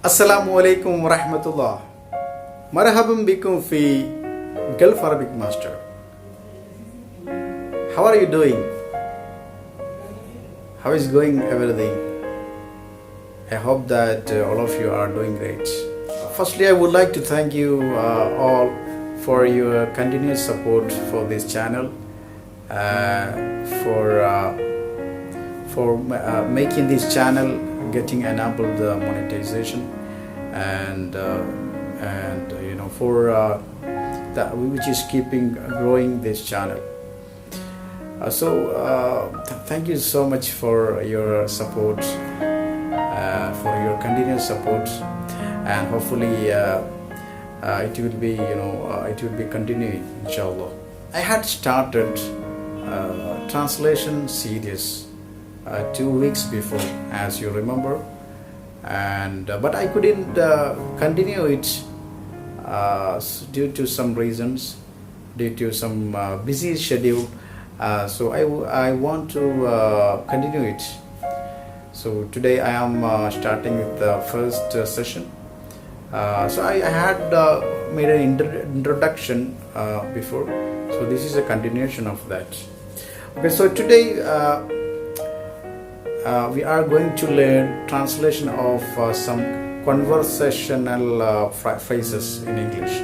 السلام عليكم ورحمة الله. مرحبا بكم في Gulf Arabic Master. How are you doing? How is going everything? I hope that all of you are doing great. Firstly, I would like to thank you all for your continuous support for this channel, for making this channel getting enabled monetization, and for that which is keeping growing this channel. Thank you so much for your support, for your continuous support, and hopefully it will be continuing, inshallah. I had started translation series 2 weeks before, as you remember, and but I couldn't continue it due to some reasons, due to some busy schedule. So I want to continue it. So today I am starting with the first session. So I had made an introduction before, so this is a continuation of that. Okay, so today we are going to learn translation of some conversational phrases in English.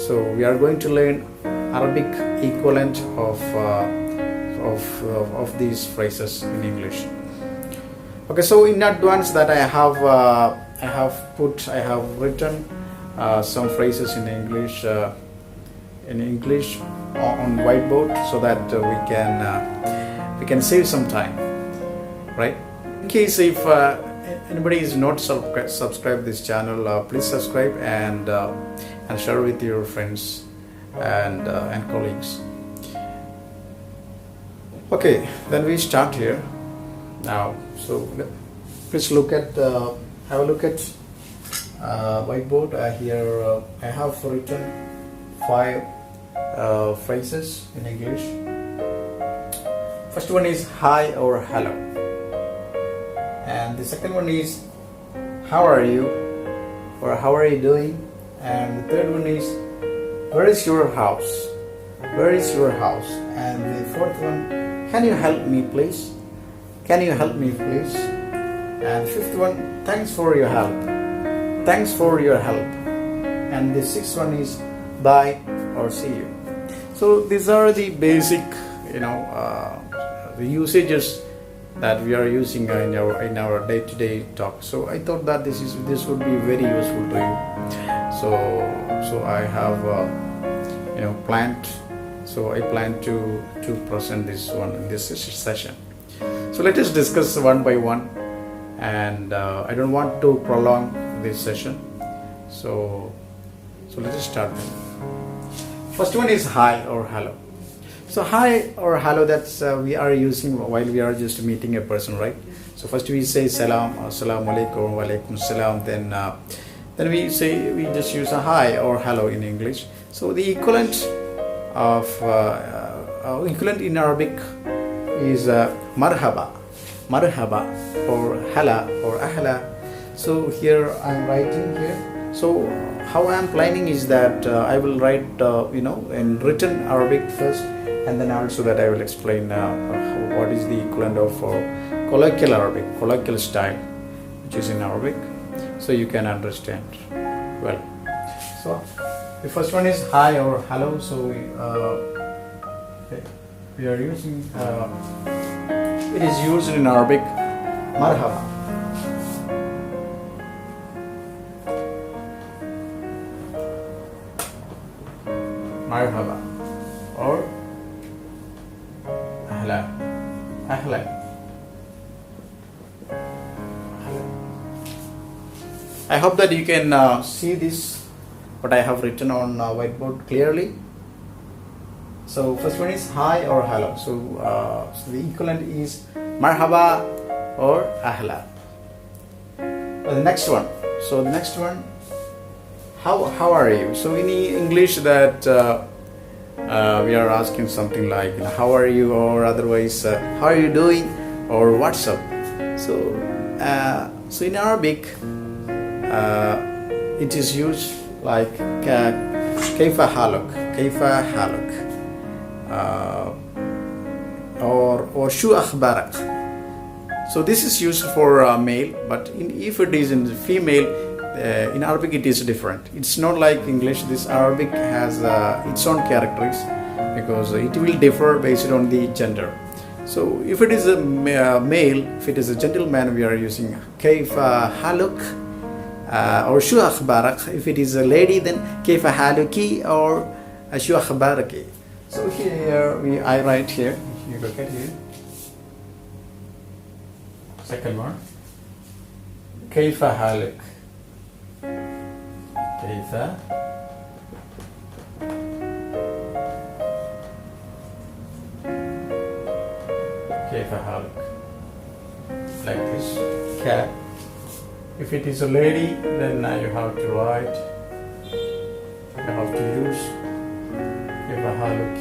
So we are going to learn Arabic equivalent of these phrases in English. Okay, so in advance that I have written some phrases in English on whiteboard, so that we can save some time, right? In case if anybody is not subscribed this channel, please subscribe and share with your friends and colleagues. Okay, then we start here now. So please look at have a look at whiteboard. Here I have written 5 phrases in English. First one is hi or hello, and the second one is how are you or how are you doing, and the third one is where is your house, where is your house, and the fourth one, can you help me please, can you help me please, and the fifth one, thanks for your help, thanks for your help, and the sixth one is bye or see you. So these are the basic the usages that we are using in our day-to-day talk. So I thought that this would be very useful to you. So I have planned. So I plan to present this one in this session. So let us discuss one by one, and I don't want to prolong this session. So let us start. First one is hi or hello. So hi or hello, that's we are using while we are just meeting a person, right? So first we say salam, assalamu alaikum, wa alaikum salam. Then we just use a hi or hello in English. So the equivalent in Arabic is marhaba, or hala or ahla. So here I'm writing here. So how I am planning is that I will write in written Arabic first, and then also that I will explain what is the equivalent of colloquial Arabic, colloquial style, which is in Arabic, so you can understand well. So the first one is hi or hello. So we are using it is used in Arabic marhaba. Marhaba or ahla. I hope that you can see this what I have written on whiteboard clearly. So first one is hi or hello. So the equivalent is marhaba or ahla. The next one. So the next one, how are you? So in English that we are asking something like how are you, or otherwise how are you doing, or what's up. So in Arabic it is used like كيف حالك, كيف حالك, or شو أخبارك. So this is used for male, but if it is in female, in Arabic it is different. It's not like English. This Arabic has its own characteristics because it will differ based on the gender. So if it is a male, if it is a gentleman, we are using كيف حالك or شو أخبارك. If it is a lady, then كيف حالك or شو أخبارك. So here I write here. You look at here. Second one. كيف حالك. كيف كيف حالك. Like this. Cat. If it is a lady, then you have to write. You have to use كيف حالك.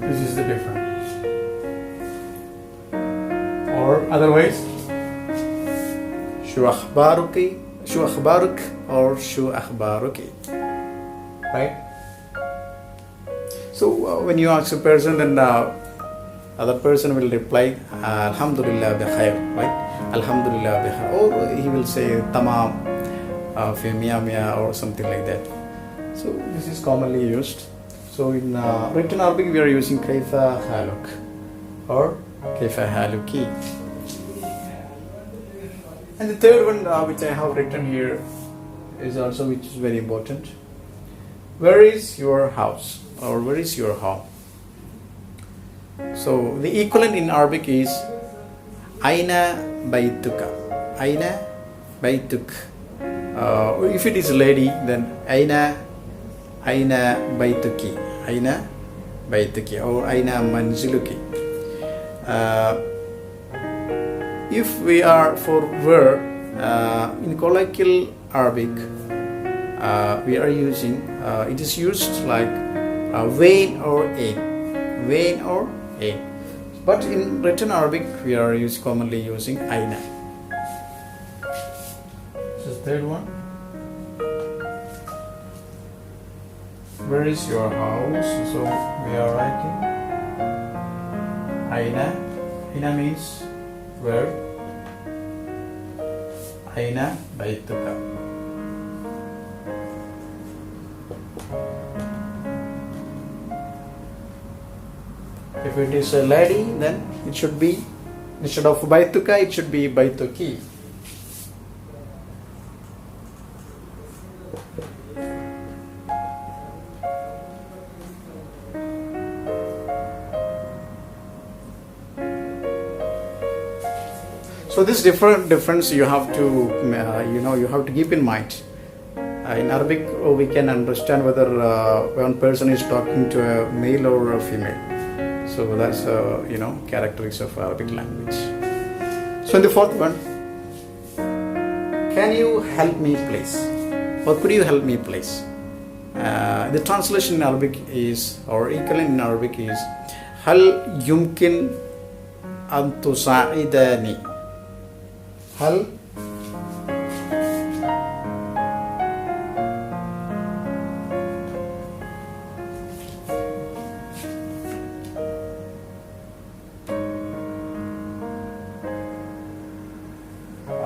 This is the difference. Or otherwise, شو أخبارك, شو أخبارك or شو أخبارك. Right? So when you ask a person, then other person will reply Alhamdulillah bikhair, right? Alhamdulillah bikhair, or he will say tamam fi miya miya or something like that. So this is commonly used. So in written Arabic we are using kaifa haluk or kaifa haluki. And the third one which I have written here is also which is very important. Where is your house or where is your home? So the equivalent in Arabic is Aina baytuka. Aina baytuk. If it is a lady, then Aina baytuki. Aina baytuki or Aina manziluki. If we are for where, in colloquial Arabic, we are using, it is used like wain or ain. Wain or ain. But in written Arabic, we are commonly using aina. This is the third one. Where is your house? So we are writing aina. Aina means where. Aina baytuka. If it is a lady, then it should be, instead of baytuka, it should be baytuki. So this difference you have to you have to keep in mind. In Arabic, we can understand whether one person is talking to a male or a female. So that's characteristics of Arabic language. So in the fourth one, can you help me please? Or could you help me please? The translation in Arabic is, or equivalent in Arabic is, هل يمكن أن تساعدني? هل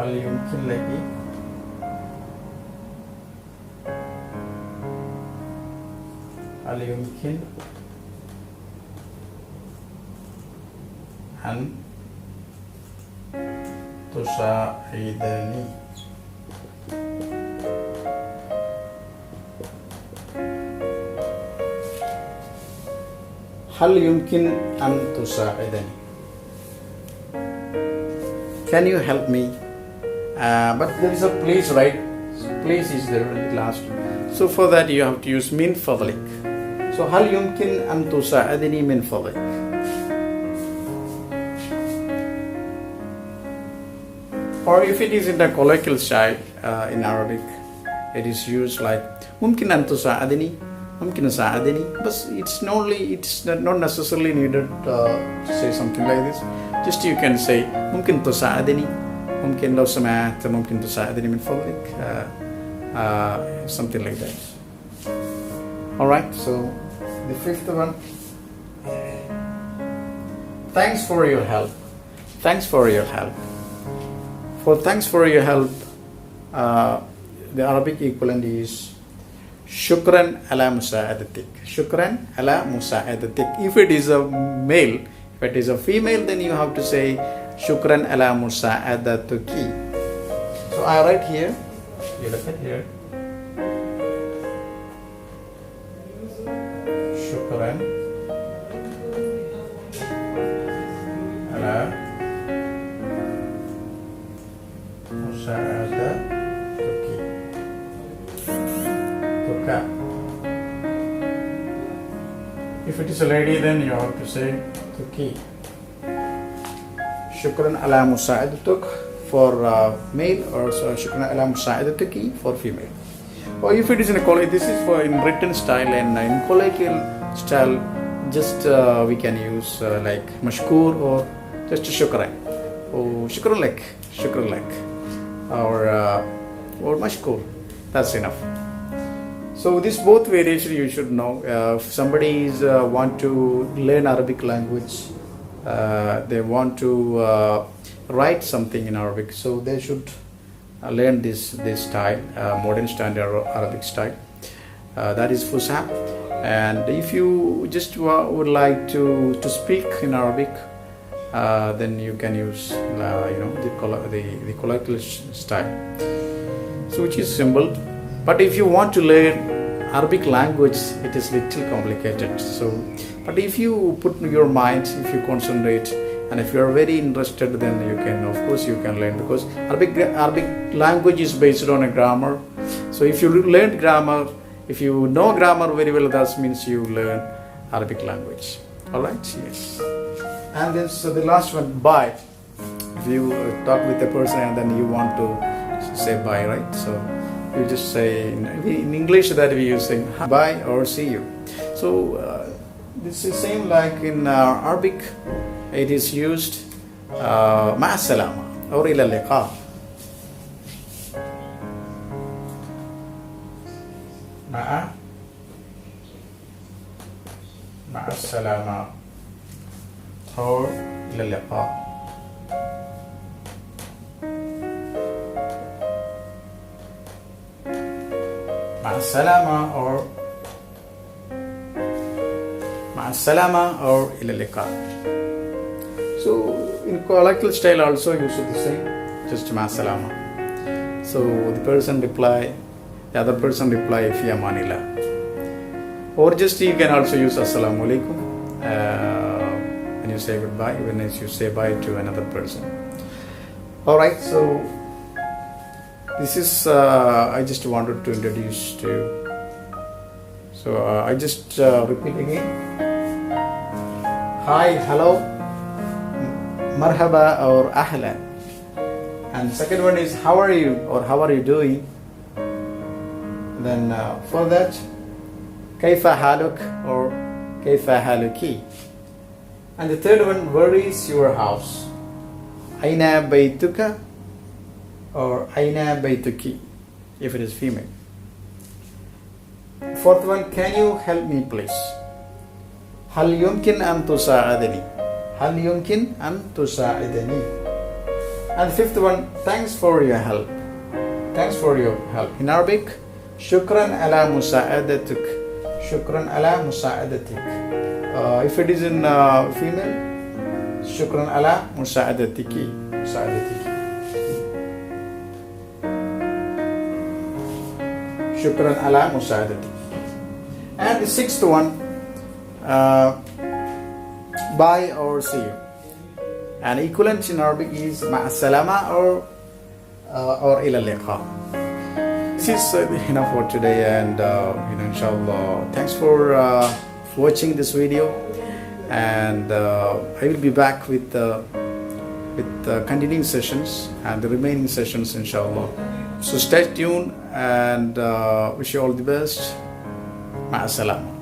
يمكن لك هل يمكن أن تساعدني؟ هل يمكن أن تساعدني? Can you help me? But there is a please, right? Please is there at the last. So for that you have to use min fadlik. So هل يمكن أن تساعدني من فضلك? Or if it is in the colloquial style in Arabic, it is used like ممكن أن تساعدني, ممكن تساعدني. But it's not necessarily needed to say something like this. Just you can say ممكن تساعدني, ممكن لو سمحت ممكن تساعدني من فضلك something like that. Alright, so the fifth one, thanks for your help. Thanks for your help. For thanks for your help, the Arabic equivalent is shukran ala musa'adatik. Shukran ala musa'adatik. If it is a male, if it is a female, then you have to say shukran ala musa'adatuki. So I write here, you look at here, shukran ala musa'adatuki. Tuka. If it is a lady, then you have to say tuki. Shukran ala musa'adatuk for male, or shukran ala musa'adatuki for female. Or if it is in a colloquial, this is for in written style, and in colloquial style, just we can use like mashkur or just shukran. Oh, shukran lak, or mashkur. That's enough. So this both variation you should know. If somebody is want to learn Arabic language, they want to write something in Arabic, so they should learn this style, modern standard Arabic style. That is Fusha. And if you just would like to speak in Arabic, then you can use the colloquial style, so which is simple. But if you want to learn Arabic language, it is little complicated. So, but if you put your mind, if you concentrate, and if you are very interested, then you can, of course, you can learn, because Arabic language is based on a grammar. So if you learn grammar, if you know grammar very well, that means you learn Arabic language. All right, yes. And then so the last one, bye. If you talk with a person and then you want to say bye, right? So you just say in English that we use saying bye or see you. So this is same like in Arabic. It is used ma'a salama or ila liqa. Ma'a salama or ila liqa. Ma'as-salama or ila liqa. So in colloquial style also use the same, just ma'as-salama. So the person reply, the other person reply fi amanillah. Or just you can also use assalamu alaikum when you say goodbye, when you say bye to another person. Alright, so this is I just wanted to introduce to you. So I just repeat again. Hi, hello, marhaba or ahlan. And second one is how are you or how are you doing. Then for that, kaifa haluk or kaifa haluki. And the third one, where is your house? Aina baytuka or aina baytuki if it is female. Fourth one, can you help me please? Hal yumkin an tusa'adani. Hal yumkin an tusa'adani. And fifth one, thanks for your help. Thanks for your help. In Arabic, shukran ala musa'adatuk. Shukran ala musa'adatik. If it is in female, shukran ala musa'adatiki. Musa'adatiki. Shukran ala musa'adatik. And the sixth one, bye or see you. And equivalent in Arabic is ma'as-salama or ila liqa. This is enough for today, and inshallah, thanks for watching this video, and I will be back with continuing sessions and the remaining sessions, inshallah. So stay tuned, and wish you all the best. Ma'as-salama.